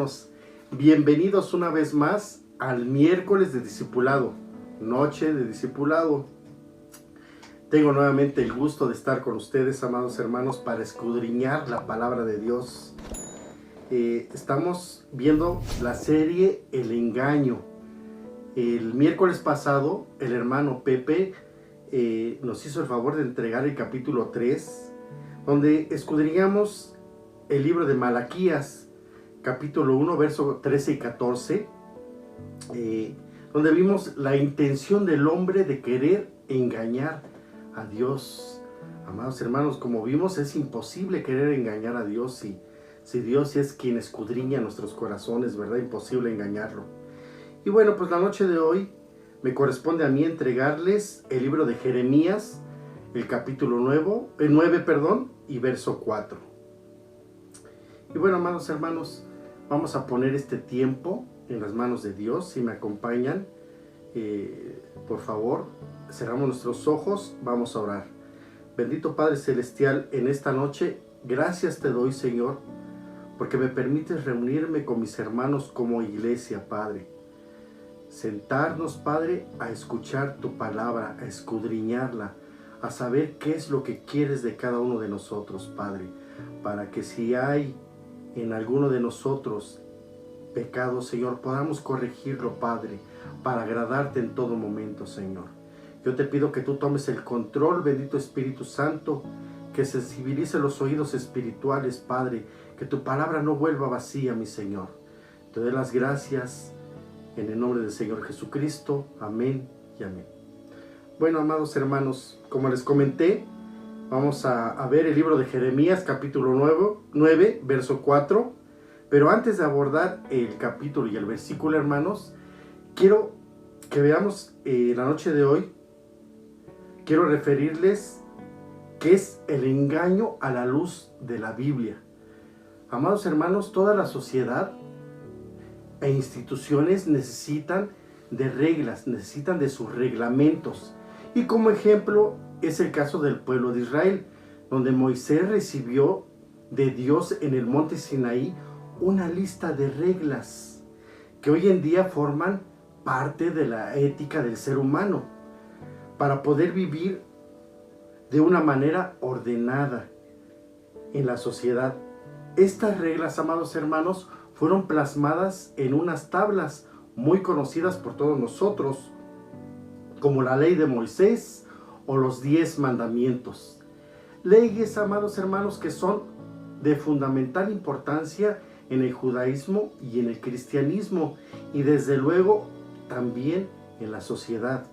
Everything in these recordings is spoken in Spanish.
hermanos, bienvenidos una vez más al miércoles de discipulado, noche de discipulado. Tengo nuevamente el gusto de estar con ustedes, amados hermanos, para escudriñar la palabra de Dios. Estamos viendo la serie El Engaño. El miércoles pasado, el hermano Pepe nos hizo el favor de entregar el capítulo 3, donde escudriñamos el libro de Malaquías, capítulo 1, verso 13 y 14, donde vimos la intención del hombre de querer engañar a Dios. Amados hermanos, como vimos, es imposible querer engañar a Dios si Dios es quien escudriña nuestros corazones, ¿verdad? Imposible engañarlo. Y bueno, pues la noche de hoy me corresponde a mí entregarles el libro de Jeremías, el capítulo 9, y verso 4. Y bueno, amados hermanos, vamos a poner este tiempo en las manos de Dios. Si me acompañan, por favor, cerramos nuestros ojos, vamos a orar. Bendito Padre Celestial, en esta noche, gracias te doy, Señor, porque me permites reunirme con mis hermanos como iglesia, Padre. Sentarnos, Padre, a escuchar tu palabra, a escudriñarla, a saber qué es lo que quieres de cada uno de nosotros, Padre, para que si hay en alguno de nosotros pecado, Señor, podamos corregirlo, Padre, para agradarte en todo momento, Señor. Yo te pido que tú tomes el control, bendito Espíritu Santo, que sensibilice los oídos espirituales, Padre, que tu palabra no vuelva vacía, mi Señor. Te doy las gracias en el nombre del Señor Jesucristo. Amén y amén. Bueno, amados hermanos, como les comenté, vamos a ver el libro de Jeremías, capítulo 9, verso 4. Pero antes de abordar el capítulo y el versículo, hermanos, quiero que veamos la noche de hoy, quiero referirles qué es el engaño a la luz de la Biblia. Amados hermanos, toda la sociedad e instituciones necesitan de reglas, necesitan de sus reglamentos. Y como ejemplo es el caso del pueblo de Israel, donde Moisés recibió de Dios en el monte Sinaí una lista de reglas que hoy en día forman parte de la ética del ser humano para poder vivir de una manera ordenada en la sociedad. Estas reglas, amados hermanos, fueron plasmadas en unas tablas muy conocidas por todos nosotros, como la ley de Moisés o los 10 mandamientos. Leyes, amados hermanos, que son de fundamental importancia en el judaísmo y en el cristianismo, y desde luego también en la sociedad.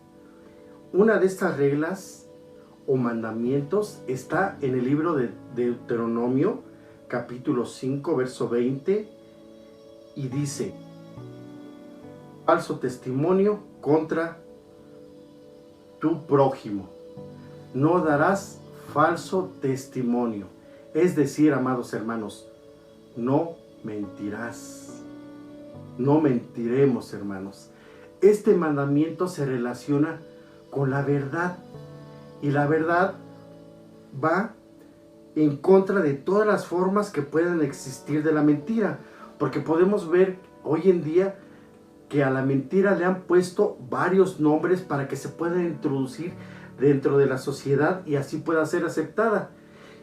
Una de estas reglas o mandamientos está en el libro de Deuteronomio, capítulo 5, verso 20, y dice: falso testimonio contra tu prójimo. No darás falso testimonio. Es decir, amados hermanos, no mentirás. No mentiremos, hermanos. Este mandamiento se relaciona con la verdad. Y la verdad va en contra de todas las formas que puedan existir de la mentira. Porque podemos ver hoy en día que a la mentira le han puesto varios nombres para que se pueda introducir dentro de la sociedad y así pueda ser aceptada.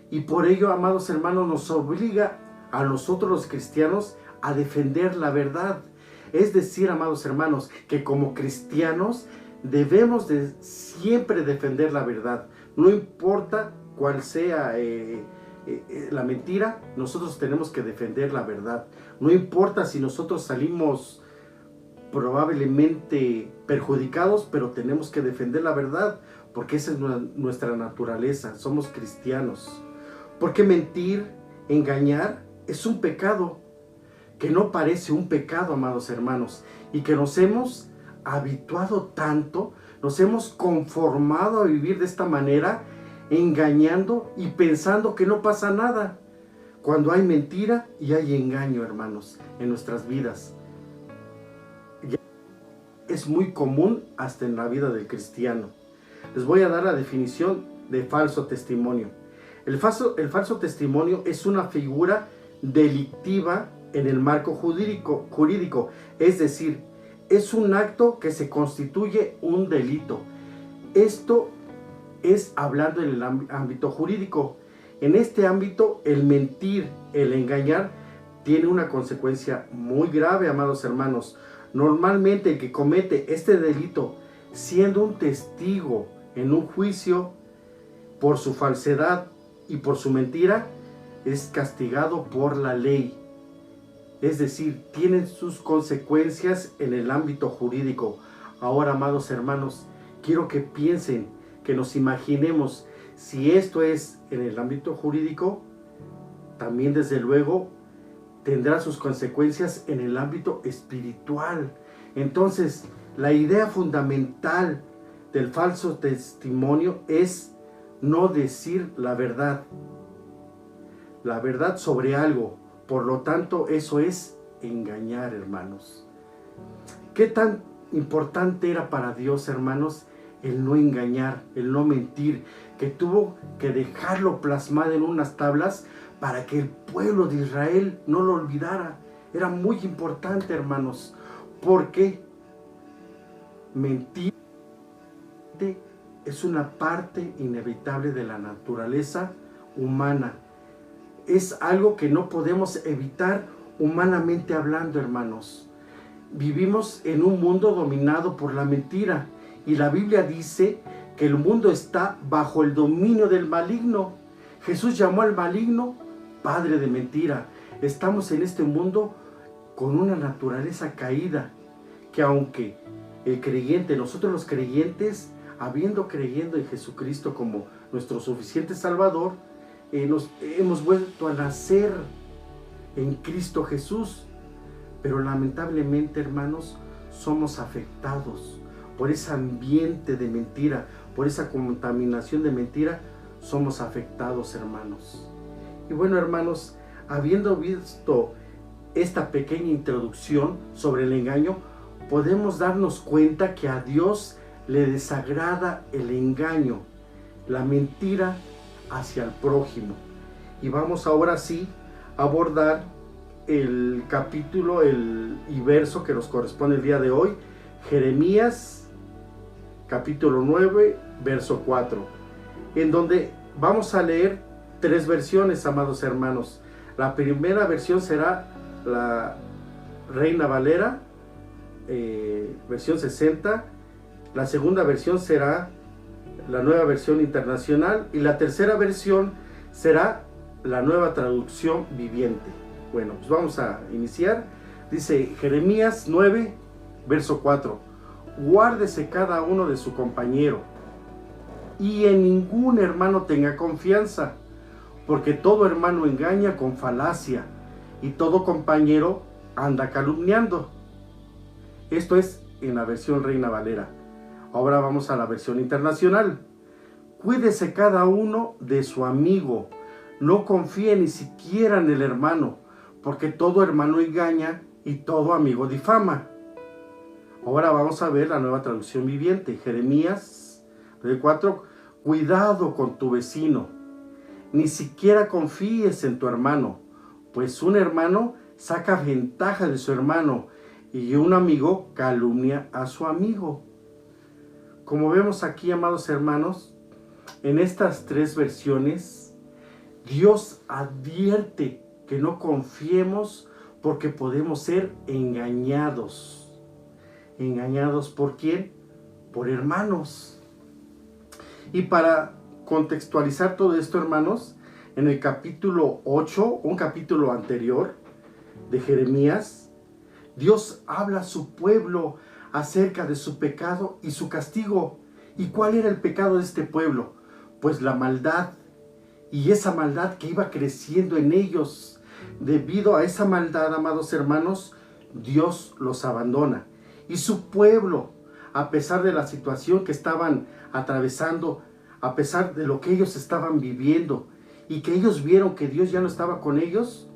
Y por ello, amados hermanos, nos obliga a nosotros los cristianos a defender la verdad. Es decir, amados hermanos, que como cristianos debemos de siempre defender la verdad. No importa cuál sea la mentira, nosotros tenemos que defender la verdad. No importa si nosotros salimos probablemente perjudicados, pero tenemos que defender la verdad, porque esa es nuestra naturaleza, somos cristianos. Porque mentir, engañar, es un pecado que no parece un pecado, amados hermanos, y que nos hemos habituado tanto, nos hemos conformado a vivir de esta manera, engañando y pensando que no pasa nada, cuando hay mentira y hay engaño, hermanos, en nuestras vidas. Es muy común hasta en la vida del cristiano. Les voy a dar la definición de falso testimonio. El falso testimonio es una figura delictiva en el marco jurídico, es decir, es un acto que se constituye un delito. Esto es hablando en el ámbito jurídico. En este ámbito, el mentir, el engañar, tiene una consecuencia muy grave, amados hermanos. Normalmente el que comete este delito, siendo un testigo en un juicio, por su falsedad y por su mentira, es castigado por la ley. Es decir, tienen sus consecuencias en el ámbito jurídico. Ahora, amados hermanos, quiero que piensen, que nos imaginemos, si esto es en el ámbito jurídico, también desde luego tendrá sus consecuencias en el ámbito espiritual. Entonces, la idea fundamental del falso testimonio es no decir la verdad sobre algo. Por lo tanto, eso es engañar, hermanos. ¿Qué tan importante era para Dios, hermanos, el no engañar, el no mentir, que tuvo que dejarlo plasmado en unas tablas para que el pueblo de Israel no lo olvidara? Era muy importante, hermanos, porque mentir es una parte inevitable de la naturaleza humana. Es algo que no podemos evitar humanamente hablando, hermanos. Vivimos en un mundo dominado por la mentira, y la Biblia dice que el mundo está bajo el dominio del maligno. Jesús llamó al maligno padre de mentira. Estamos en este mundo con una naturaleza caída, que aunque el creyente, nosotros los creyentes, creyendo en Jesucristo como nuestro suficiente Salvador, nos hemos vuelto a nacer en Cristo Jesús, pero lamentablemente, hermanos, somos afectados por ese ambiente de mentira, por esa contaminación de mentira. Somos afectados, hermanos. Y bueno, hermanos, habiendo visto esta pequeña introducción sobre el engaño, podemos darnos cuenta que a Dios le desagrada el engaño, la mentira hacia el prójimo. Y vamos ahora sí a abordar el capítulo y verso que nos corresponde el día de hoy, Jeremías capítulo 9, verso 4, en donde vamos a leer 3 versiones, amados hermanos. La primera versión será la Reina Valera, versión 60. La segunda versión será la Nueva Versión Internacional, y la tercera versión será la Nueva Traducción Viviente. Bueno, pues vamos a iniciar. Dice Jeremías 9, verso 4: guárdese cada uno de su compañero, y en ningún hermano tenga confianza, porque todo hermano engaña con falacia, y todo compañero anda calumniando. Esto es en la versión Reina Valera. Ahora vamos a la versión internacional. Cuídese cada uno de su amigo, no confíe ni siquiera en el hermano, porque todo hermano engaña y todo amigo difama. Ahora vamos a ver la Nueva Traducción Viviente, Jeremías 4. Cuidado con tu vecino, ni siquiera confíes en tu hermano, pues un hermano saca ventaja de su hermano y un amigo calumnia a su amigo. Como vemos aquí, amados hermanos, en estas 3 versiones, Dios advierte que no confiemos, porque podemos ser engañados. ¿Engañados por quién? Por hermanos. Y para contextualizar todo esto, hermanos, en el capítulo 8, un capítulo anterior de Jeremías, Dios habla a su pueblo acerca de su pecado y su castigo. ¿Y cuál era el pecado de este pueblo? Pues la maldad, y esa maldad que iba creciendo en ellos. Debido a esa maldad, amados hermanos, Dios los abandona. Y su pueblo, a pesar de la situación que estaban atravesando, a pesar de lo que ellos estaban viviendo, y que ellos vieron que Dios ya no estaba con ellos,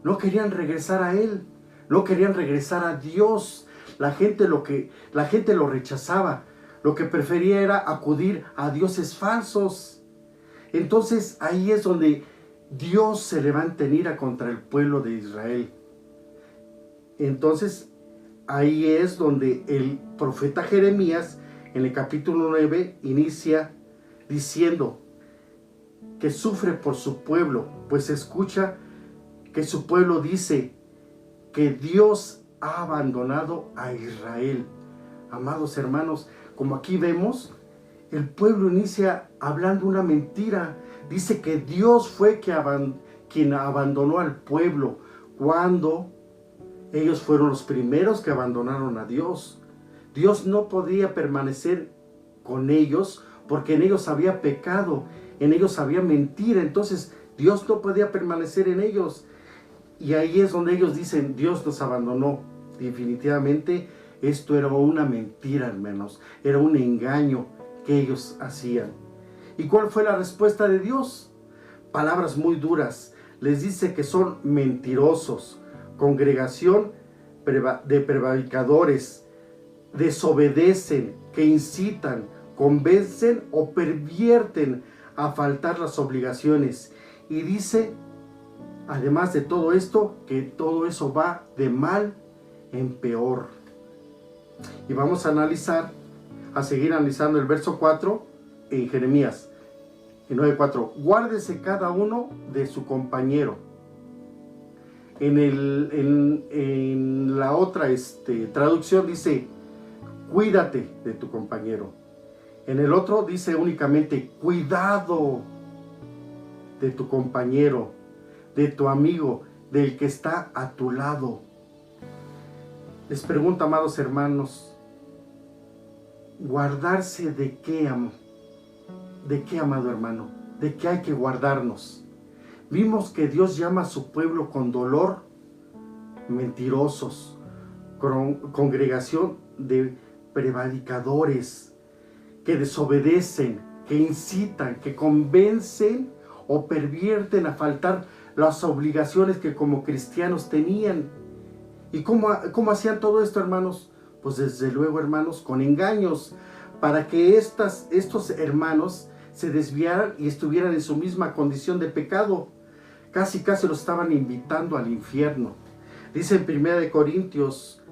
no querían regresar a Él, no querían regresar a Dios. La gente lo rechazaba, lo que prefería era acudir a dioses falsos. Entonces ahí es donde Dios se levanta en ira contra el pueblo de Israel. Entonces, ahí es donde el profeta Jeremías, en el capítulo 9, inicia diciendo que sufre por su pueblo, pues escucha que su pueblo dice que Dios ha abandonado a Israel. Amados hermanos, como aquí vemos, el pueblo inicia hablando una mentira. Dice que Dios fue quien abandonó al pueblo, cuando ellos fueron los primeros que abandonaron a Dios. Dios no podía permanecer con ellos porque en ellos había pecado, en ellos había mentira. Entonces Dios no podía permanecer en ellos. Y ahí es donde ellos dicen, Dios nos abandonó. Definitivamente esto era una mentira, hermanos. Era un engaño que ellos hacían. ¿Y cuál fue la respuesta de Dios? Palabras muy duras. Les dice que son mentirosos, congregación de prevaricadores, desobedecen, que incitan, convencen o pervierten a faltar las obligaciones. Y dice, además de todo esto, que todo eso va de mal en peor. Y vamos a seguir analizando el verso 4 en Jeremías, en 9:4. Guárdese cada uno de su compañero. En la otra traducción dice, cuídate de tu compañero. En el otro dice únicamente, cuidado de tu compañero, de tu amigo, del que está a tu lado. Les pregunto, amados hermanos, ¿guardarse de qué, amado hermano? ¿De qué hay que guardarnos? Vimos que Dios llama a su pueblo con dolor mentirosos, congregación de prevaricadores, que desobedecen, que incitan, que convencen o pervierten a faltar las obligaciones que como cristianos tenían. ¿Y cómo hacían todo esto, hermanos? Pues desde luego, hermanos, con engaños, para que estos hermanos se desviaran y estuvieran en su misma condición de pecado. Casi los estaban invitando al infierno. Dice en 1 Corintios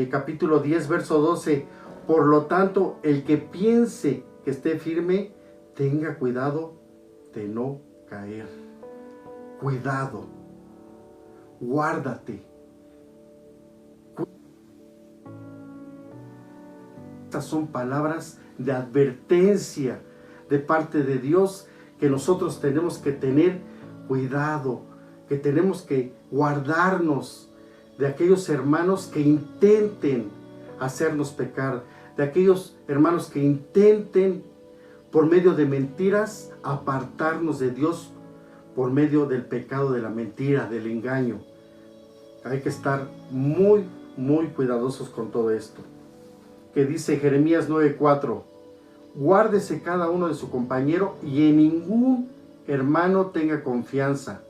capítulo 10, verso 12, por lo tanto, el que piense que esté firme, tenga cuidado de no caer. Cuidado, guárdate. Estas son palabras de advertencia de parte de Dios, que nosotros tenemos que tener cuidado, que tenemos que guardarnos de aquellos hermanos que intenten hacernos pecar, de aquellos hermanos que intenten por medio de mentiras apartarnos de Dios, por medio del pecado de la mentira, del engaño. Hay que estar muy cuidadosos con todo esto. Que dice Jeremías 9:4, guárdese cada uno de su compañero y en ningún hermano tenga confianza.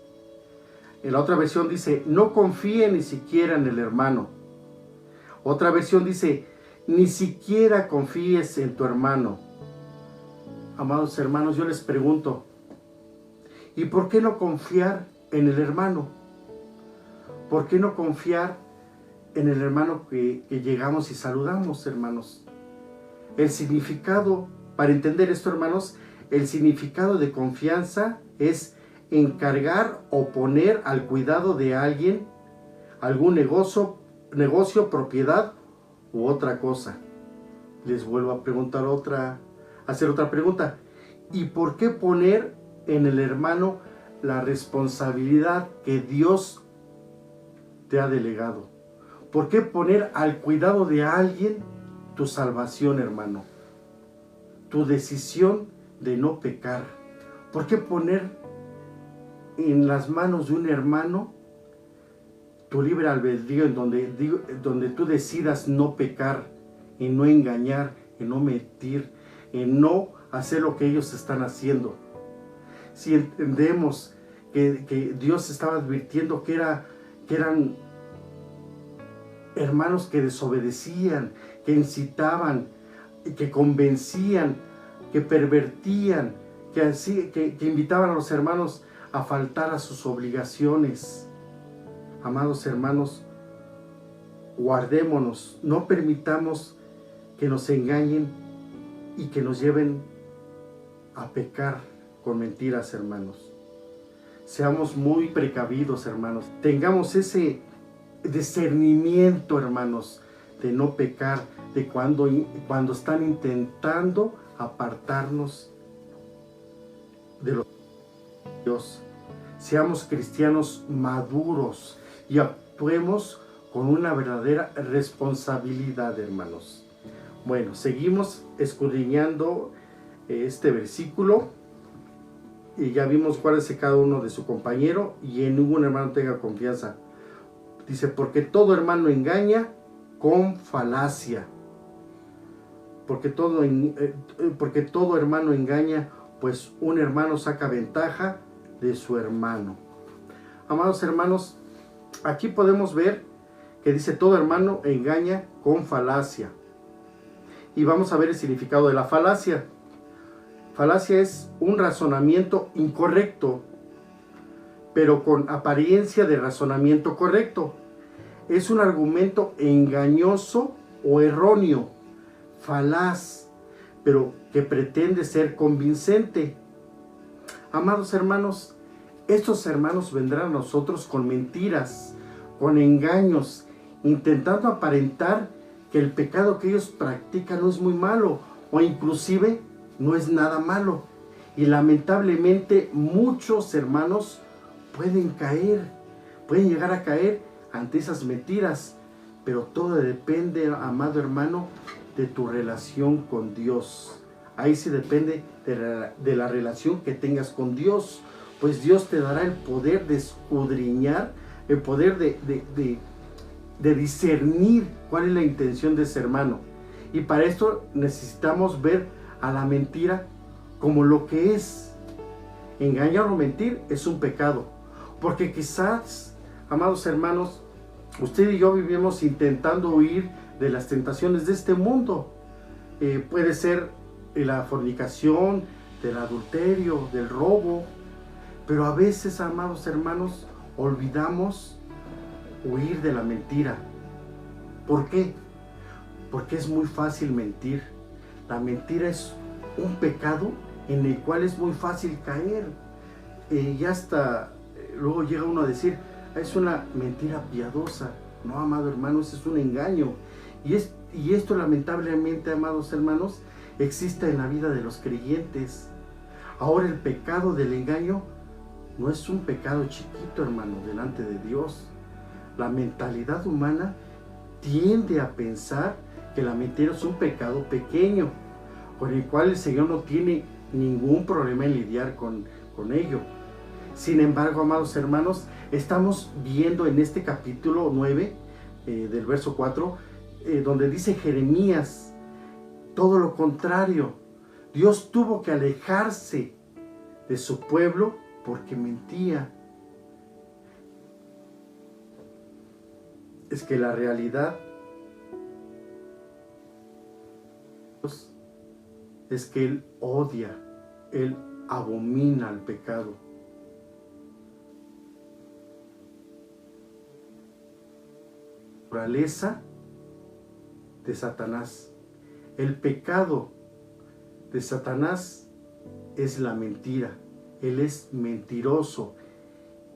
En la otra versión dice, no confíe ni siquiera en el hermano. Otra versión dice, ni siquiera confíes en tu hermano. Amados hermanos, yo les pregunto, ¿y por qué no confiar en el hermano? ¿Por qué no confiar en el hermano que llegamos y saludamos, hermanos? El significado, para entender esto, hermanos, el significado de confianza es encargar o poner al cuidado de alguien algún negocio, propiedad u otra cosa. Les vuelvo a hacer otra pregunta. ¿Y por qué poner en el hermano la responsabilidad que Dios te ha delegado? ¿Por qué poner al cuidado de alguien tu salvación, hermano? Tu decisión de no pecar. ¿Por qué poner en las manos de un hermano tu libre albedrío, en donde tú decidas no pecar, en no engañar, en no mentir, en no hacer lo que ellos están haciendo? Si entendemos que Dios estaba advirtiendo que eran hermanos que desobedecían, que incitaban, que convencían, que pervertían, que invitaban a los hermanos a faltar a sus obligaciones. Amados hermanos, guardémonos, no permitamos que nos engañen y que nos lleven a pecar con mentiras, hermanos. Seamos muy precavidos, hermanos. Tengamos ese discernimiento, hermanos, de no pecar, de cuando están intentando apartarnos de los Dios. Seamos cristianos maduros y actuemos con una verdadera responsabilidad, hermanos. Bueno, seguimos escudriñando este versículo y ya vimos guárdese cada uno de su compañero y en ningún hermano tenga confianza. Dice, porque todo hermano engaña con falacia. Porque todo hermano engaña, pues un hermano saca ventaja de su hermano. Amados hermanos, aquí podemos ver que dice todo hermano engaña con falacia. Y vamos a ver el significado de la falacia. Falacia es un razonamiento incorrecto, pero con apariencia de razonamiento correcto. Es un argumento engañoso o erróneo, falaz, pero que pretende ser convincente. Amados hermanos, estos hermanos vendrán a nosotros con mentiras, con engaños, intentando aparentar que el pecado que ellos practican no es muy malo, o inclusive no es nada malo. Y lamentablemente muchos hermanos pueden llegar a caer ante esas mentiras, pero todo depende, amado hermano, de tu relación con Dios. Ahí sí depende de la relación que tengas con Dios, pues Dios te dará el poder de escudriñar, el poder de discernir cuál es la intención de ese hermano. Y para esto necesitamos ver a la mentira como lo que es. Engañar o mentir es un pecado, porque quizás, amados hermanos, usted y yo vivimos intentando huir de las tentaciones de este mundo. Puede ser la fornicación, del adulterio, del robo, pero a veces, amados hermanos, olvidamos huir de la mentira. ¿Por qué? Porque es muy fácil mentir. La mentira es un pecado en el cual es muy fácil caer. Y hasta luego llega uno a decir, es una mentira piadosa. No, amado hermano, ese es un engaño. Y esto lamentablemente, amados hermanos, existe en la vida de los creyentes. Ahora el pecado del engaño no es un pecado chiquito, hermano, delante de Dios. La mentalidad humana tiende a pensar que la mentira es un pecado pequeño, con el cual el Señor no tiene ningún problema en lidiar con ello. Sin embargo, amados hermanos, estamos viendo en este capítulo 9, del verso 4, donde dice Jeremías, todo lo contrario. Dios tuvo que alejarse de su pueblo porque mentía. Es que la realidad es que Él odia, Él abomina el pecado. Naturaleza de Satanás. El pecado de Satanás es la mentira. Él es mentiroso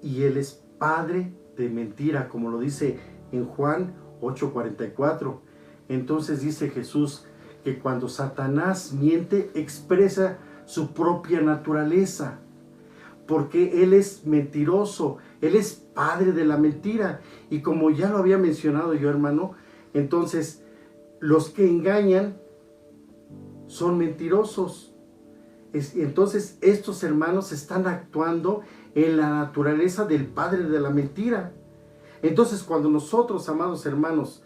y Él es padre de mentira, como lo dice en Juan 8:44. Entonces dice Jesús que cuando Satanás miente, expresa su propia naturaleza, porque Él es mentiroso, Él es padre de la mentira. Y como ya lo había mencionado yo, hermano, entonces los que engañan son mentirosos. Entonces estos hermanos están actuando en la naturaleza del padre de la mentira. Entonces cuando nosotros, amados hermanos,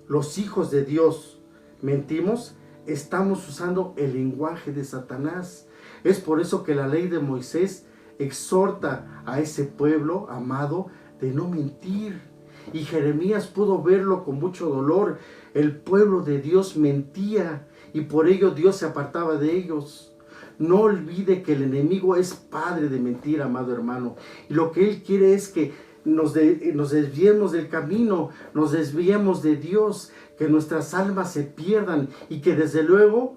los hijos de Dios, mentimos, estamos usando el lenguaje de Satanás. Es por eso que la ley de Moisés exhorta a ese pueblo amado de no mentir. Y Jeremías pudo verlo con mucho dolor. El pueblo de Dios mentía y por ello Dios se apartaba de ellos. No olvide que el enemigo es padre de mentira, amado hermano. Y lo que él quiere es que nos desviemos del camino, nos desviemos de Dios, que nuestras almas se pierdan y que desde luego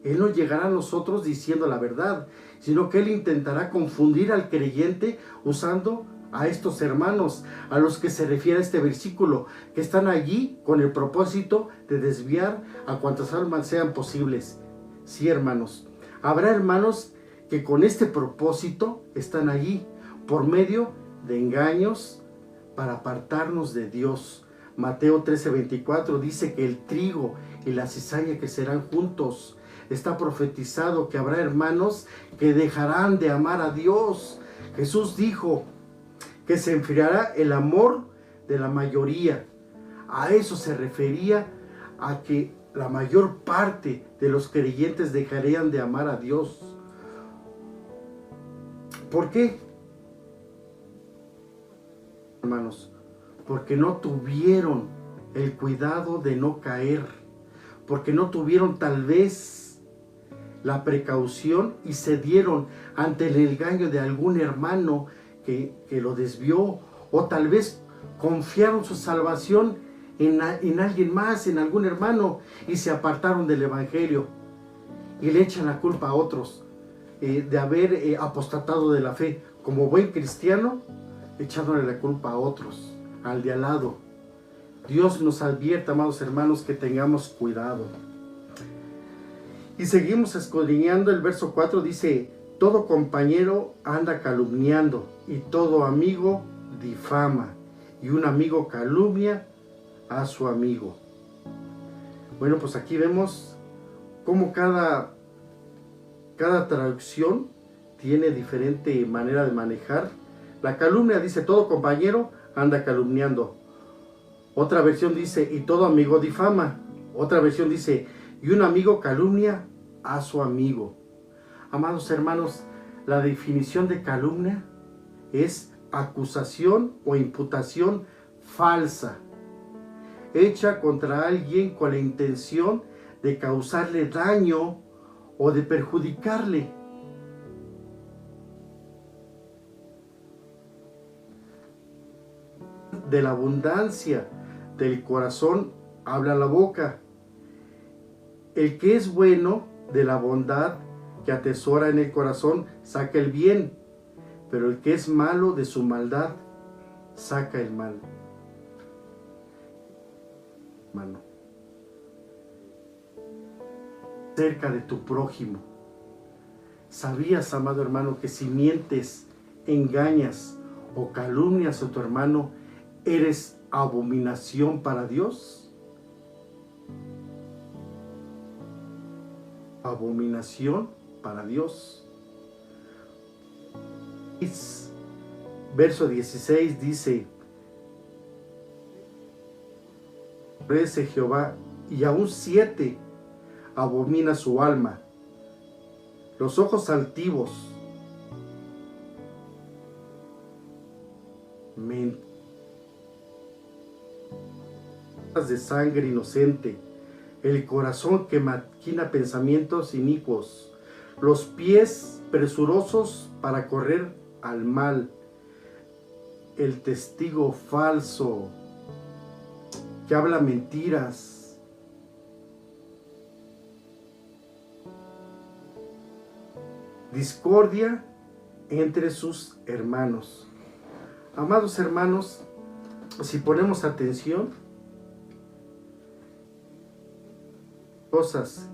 Él no llegará a nosotros diciendo la verdad, sino que Él intentará confundir al creyente usando a estos hermanos a los que se refiere este versículo, que están allí con el propósito de desviar a cuantas almas sean posibles. Sí, hermanos, habrá hermanos que con este propósito están allí por medio de engaños para apartarnos de Dios. Mateo 13:24 dice que el trigo y la cizaña crecerán juntos. Está profetizado que habrá hermanos que dejarán de amar a Dios. Jesús dijo que se enfriará el amor de la mayoría. A eso se refería, a que la mayor parte de los creyentes dejarían de amar a Dios. ¿Por qué? Hermanos, porque no tuvieron el cuidado de no caer, porque no tuvieron tal vez la precaución y cedieron ante el engaño de algún hermano que lo desvió, o tal vez confiaron su salvación en alguien más, en algún hermano, y se apartaron del evangelio y le echan la culpa a otros de haber apostatado de la fe. Como buen cristiano, echándole la culpa a otros, al de al lado. Dios nos advierte, amados hermanos, que tengamos cuidado. Y seguimos escudriñando. El verso 4 dice: todo compañero anda calumniando y todo amigo difama, y un amigo calumnia a su amigo. Bueno, pues aquí vemos cómo cada traducción tiene diferente manera de manejar. La calumnia dice: todo compañero anda calumniando. Otra versión dice: y todo amigo difama. Otra versión dice: y un amigo calumnia a su amigo. Amados hermanos, la definición de calumnia es acusación o imputación falsa, hecha contra alguien con la intención de causarle daño o de perjudicarle. De la abundancia del corazón habla la boca. El que es bueno, de la bondad que atesora en el corazón, saca el bien, pero el que es malo, de su maldad saca el mal. Hermano, cerca de tu prójimo. ¿Sabías, amado hermano, que si mientes, engañas o calumnias a tu hermano, eres abominación para Dios? Abominación para Dios. Verso 16 dice: aborrece Jehová, y aún 7 abomina su alma, los ojos altivos, mentiras de sangre inocente, el corazón que maquina pensamientos inicuos, los pies presurosos para correr al mal, el testigo falso que habla mentiras, discordia entre sus hermanos. Amados hermanos, si ponemos atención, cosas,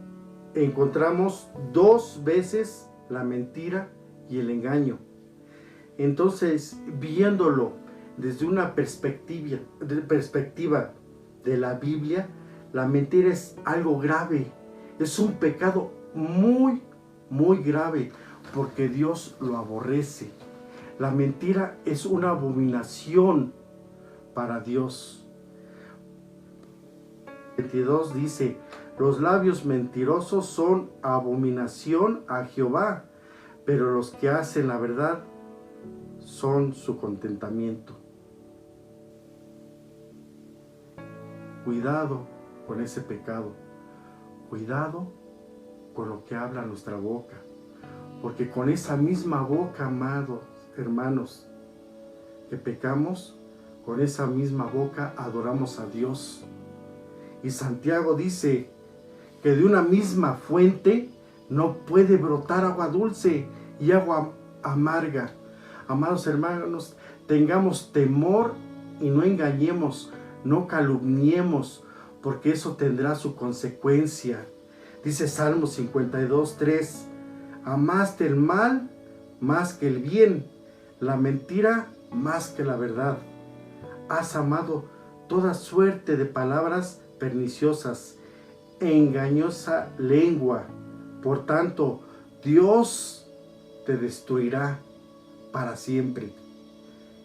encontramos 2 veces la mentira y el engaño. Entonces, viéndolo desde una perspectiva de la Biblia, la mentira es algo grave, es un pecado muy, muy grave, porque Dios lo aborrece. La mentira es una abominación para Dios. 22 dice: los labios mentirosos son abominación a Jehová, pero los que hacen la verdad son su contentamiento. Cuidado con ese pecado. Cuidado con lo que habla nuestra boca. Porque con esa misma boca, amados hermanos, que pecamos, con esa misma boca adoramos a Dios. Y Santiago dice que de una misma fuente no puede brotar agua dulce y agua amarga. Amados hermanos, tengamos temor y no engañemos, no calumniemos, porque eso tendrá su consecuencia. Dice Salmo 52:3, amaste el mal más que el bien, la mentira más que la verdad. Has amado toda suerte de palabras perniciosas, engañosa lengua. Por tanto, Dios te destruirá para siempre.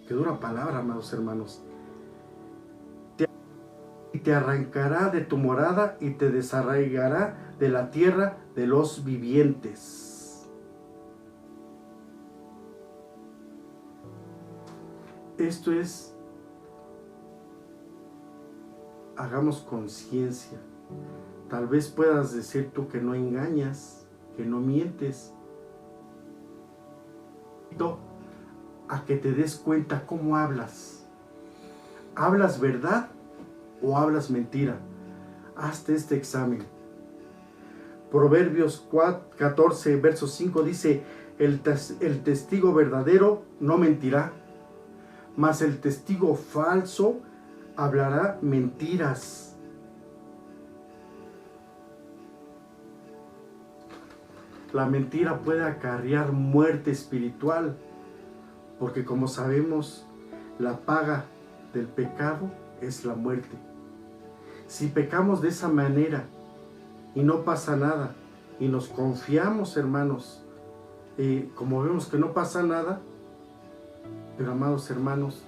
Qué dura palabra, amados hermanos. Y te arrancará de tu morada y te desarraigará de la tierra de los vivientes. Esto es, hagamos conciencia. Tal vez puedas decir tú que no engañas, que no mientes. A que te des cuenta cómo hablas. ¿Hablas verdad o hablas mentira? Hazte este examen. Proverbios 14, verso 5 dice, el testigo verdadero no mentirá, mas el testigo falso hablará mentiras. La mentira puede acarrear muerte espiritual, porque como sabemos, la paga del pecado es la muerte. Si pecamos de esa manera y no pasa nada, y nos confiamos, hermanos, como vemos que no pasa nada, pero amados hermanos,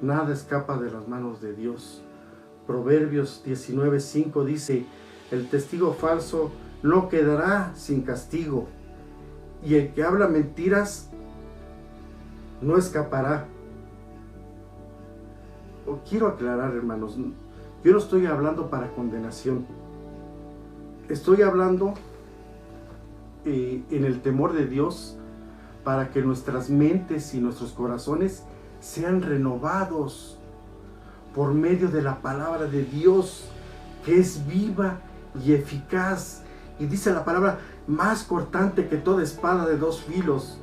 nada escapa de las manos de Dios. Proverbios 19:5 dice, el testigo falso no quedará sin castigo, y el que habla mentiras no escapará. Quiero aclarar, hermanos, yo no estoy hablando para condenación. Estoy hablando en el temor de Dios, para que nuestras mentes y nuestros corazones sean renovados por medio de la palabra de Dios, que es viva y eficaz. Y dice la palabra, más cortante que toda espada de dos filos,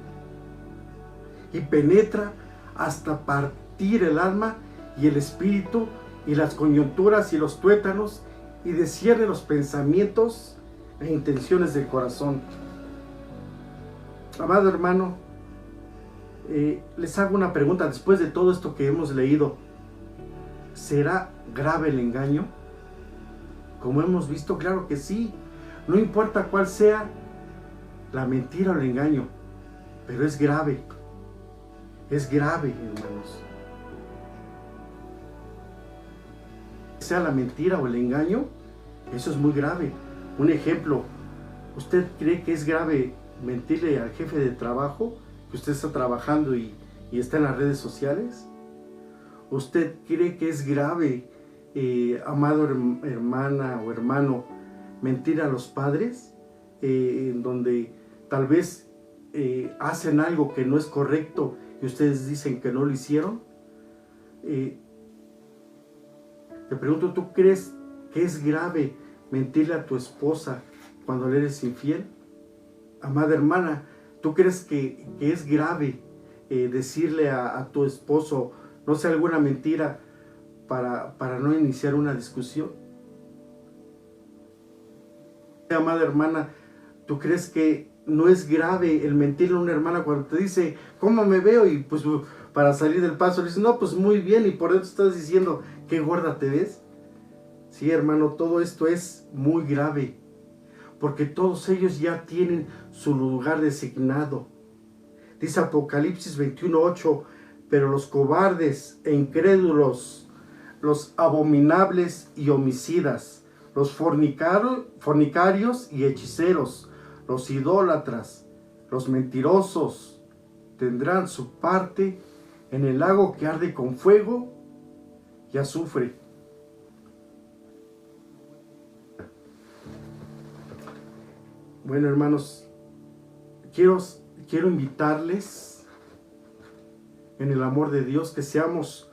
y penetra hasta partir el alma y el espíritu, y las coyunturas y los tuétanos, y discierne los pensamientos e intenciones del corazón. Amado hermano, les hago una pregunta después de todo esto que hemos leído. ¿Será grave el engaño? Como hemos visto, claro que sí. No importa cuál sea la mentira o el engaño, pero es grave. Es grave, hermanos. Sea la mentira o el engaño, eso es muy grave. Un ejemplo, ¿usted cree que es grave mentirle al jefe de trabajo que usted está trabajando y está en las redes sociales? ¿Usted cree que es grave, amado hermana o hermano, mentir a los padres, en donde tal vez hacen algo que no es correcto y ustedes dicen que no lo hicieron? Te pregunto, ¿tú crees que es grave mentirle a tu esposa cuando le eres infiel? Amada hermana, ¿tú crees que es grave decirle a tu esposo, no sé, alguna mentira para no iniciar una discusión? Amada hermana, ¿tú crees que no es grave el mentirle a una hermana cuando te dice, ¿cómo me veo? Y pues para salir del paso le dices, no, pues muy bien, y por dentro estás diciendo, ¿qué gorda te ves? Sí, hermano, todo esto es muy grave, porque todos ellos ya tienen su lugar designado. Dice Apocalipsis 21:8, pero los cobardes e incrédulos, los abominables y homicidas, los fornicarios y hechiceros, los idólatras, los mentirosos, tendrán su parte en el lago que arde con fuego y azufre. Bueno, hermanos, quiero invitarles en el amor de Dios, que seamos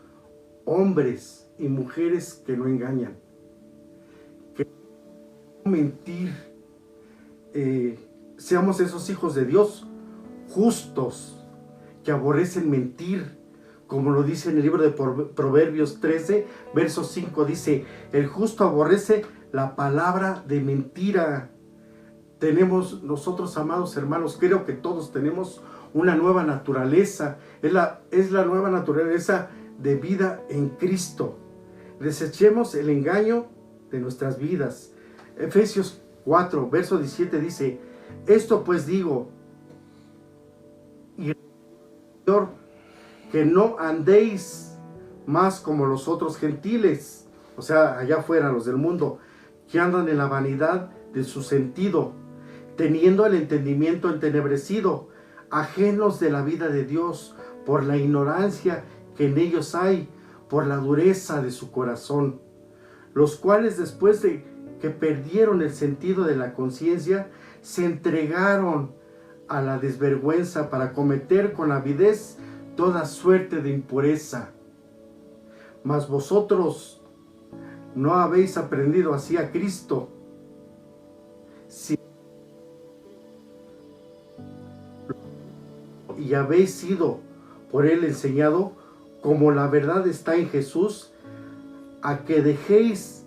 hombres y mujeres que no engañan, que no mentir, seamos esos hijos de Dios justos, que aborrecen mentir, como lo dice en el libro de Proverbios 13, verso 5, dice: el justo aborrece la palabra de mentira. Tenemos nosotros, amados hermanos, creo que todos tenemos una nueva naturaleza, es la nueva naturaleza de vida en Cristo. Desechemos el engaño de nuestras vidas. Efesios 4, verso 17 dice: esto pues digo, y que no andéis más como los otros gentiles, o sea, allá afuera, los del mundo, que andan en la vanidad de su sentido, teniendo el entendimiento entenebrecido, ajenos de la vida de Dios, por la ignorancia que en ellos hay, por la dureza de su corazón, los cuales después de que perdieron el sentido de la conciencia, se entregaron a la desvergüenza para cometer con avidez toda suerte de impureza. Mas vosotros no habéis aprendido así a Cristo, y habéis sido por él enseñado, como la verdad está en Jesús, a que dejéis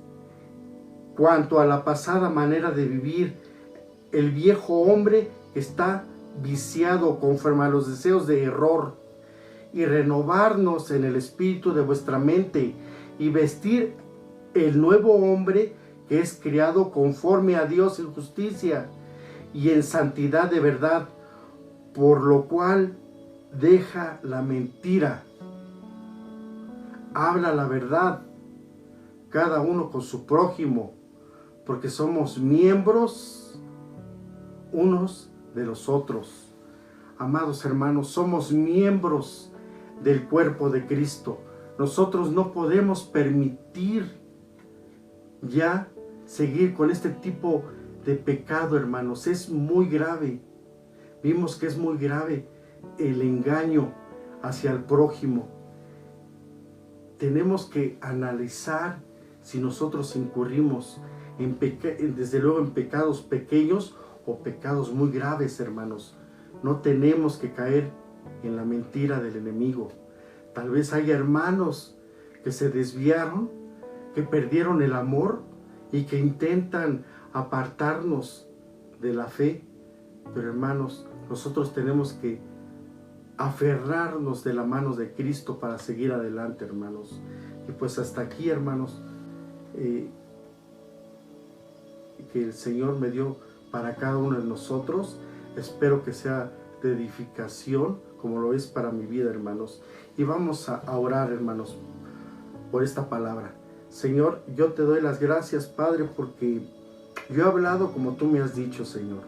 cuanto a la pasada manera de vivir, el viejo hombre que está viciado conforme a los deseos de error, y renovarnos en el espíritu de vuestra mente, y vestir el nuevo hombre que es criado conforme a Dios en justicia y en santidad de verdad, por lo cual deja la mentira, habla la verdad, cada uno con su prójimo, porque somos miembros unos de los otros. Amados hermanos, somos miembros del cuerpo de Cristo. Nosotros no podemos permitir ya seguir con este tipo de pecado, hermanos. Es muy grave. Vimos que es muy grave el engaño hacia el prójimo. Tenemos que analizar si nosotros incurrimos desde luego en pecados pequeños o pecados muy graves, hermanos. No tenemos que caer en la mentira del enemigo. Tal vez haya hermanos que se desviaron, que perdieron el amor y que intentan apartarnos de la fe. Pero hermanos, nosotros tenemos que aferrarnos de la mano de Cristo para seguir adelante, hermanos. Y pues hasta aquí, hermanos, que el Señor me dio para cada uno de nosotros. Espero que sea de edificación, como lo es para mi vida, hermanos. Y vamos a orar, hermanos, por esta palabra. Señor, yo te doy las gracias, Padre, porque yo he hablado como tú me has dicho, Señor.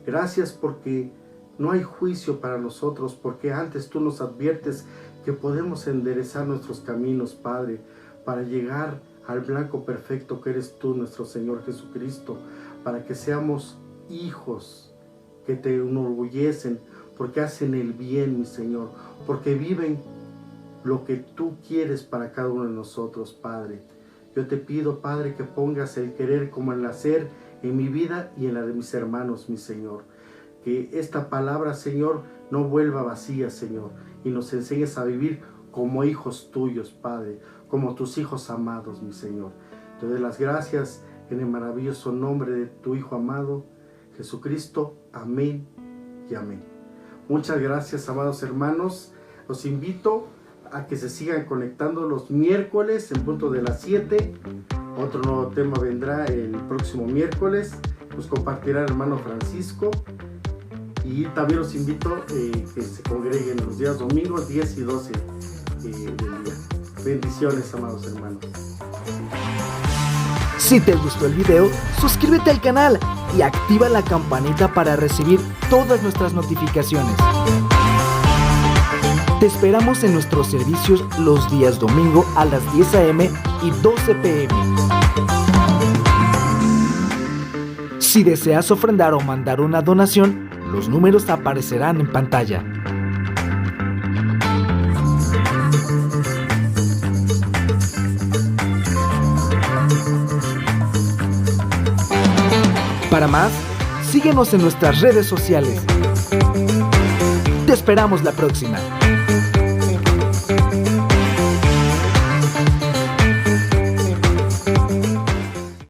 Gracias porque no hay juicio para nosotros, porque antes tú nos adviertes que podemos enderezar nuestros caminos, Padre, para llegar al blanco perfecto que eres tú, nuestro Señor Jesucristo, para que seamos hijos que te enorgullecen, porque hacen el bien, mi Señor, porque viven lo que tú quieres para cada uno de nosotros, Padre. Yo te pido, Padre, que pongas el querer como el hacer en mi vida y en la de mis hermanos, mi Señor. Que esta palabra, Señor, no vuelva vacía, Señor, y nos enseñes a vivir como hijos tuyos, Padre, como tus hijos amados, mi Señor. Te doy las gracias en el maravilloso nombre de tu Hijo amado, Jesucristo. Amén y amén. Muchas gracias, amados hermanos. Los invito a que se sigan conectando los miércoles en punto de las 7. Otro nuevo tema vendrá el próximo miércoles. Nos compartirá el hermano Francisco. Y también los invito que se congreguen los días domingos 10 y 12 del día. Bendiciones, amados hermanos. Si te gustó el video, suscríbete al canal y activa la campanita para recibir todas nuestras notificaciones. Te esperamos en nuestros servicios los días domingo a las 10 a.m. y 12 p.m. Si deseas ofrendar o mandar una donación, los números aparecerán en pantalla. Para más, síguenos en nuestras redes sociales. Te esperamos la próxima.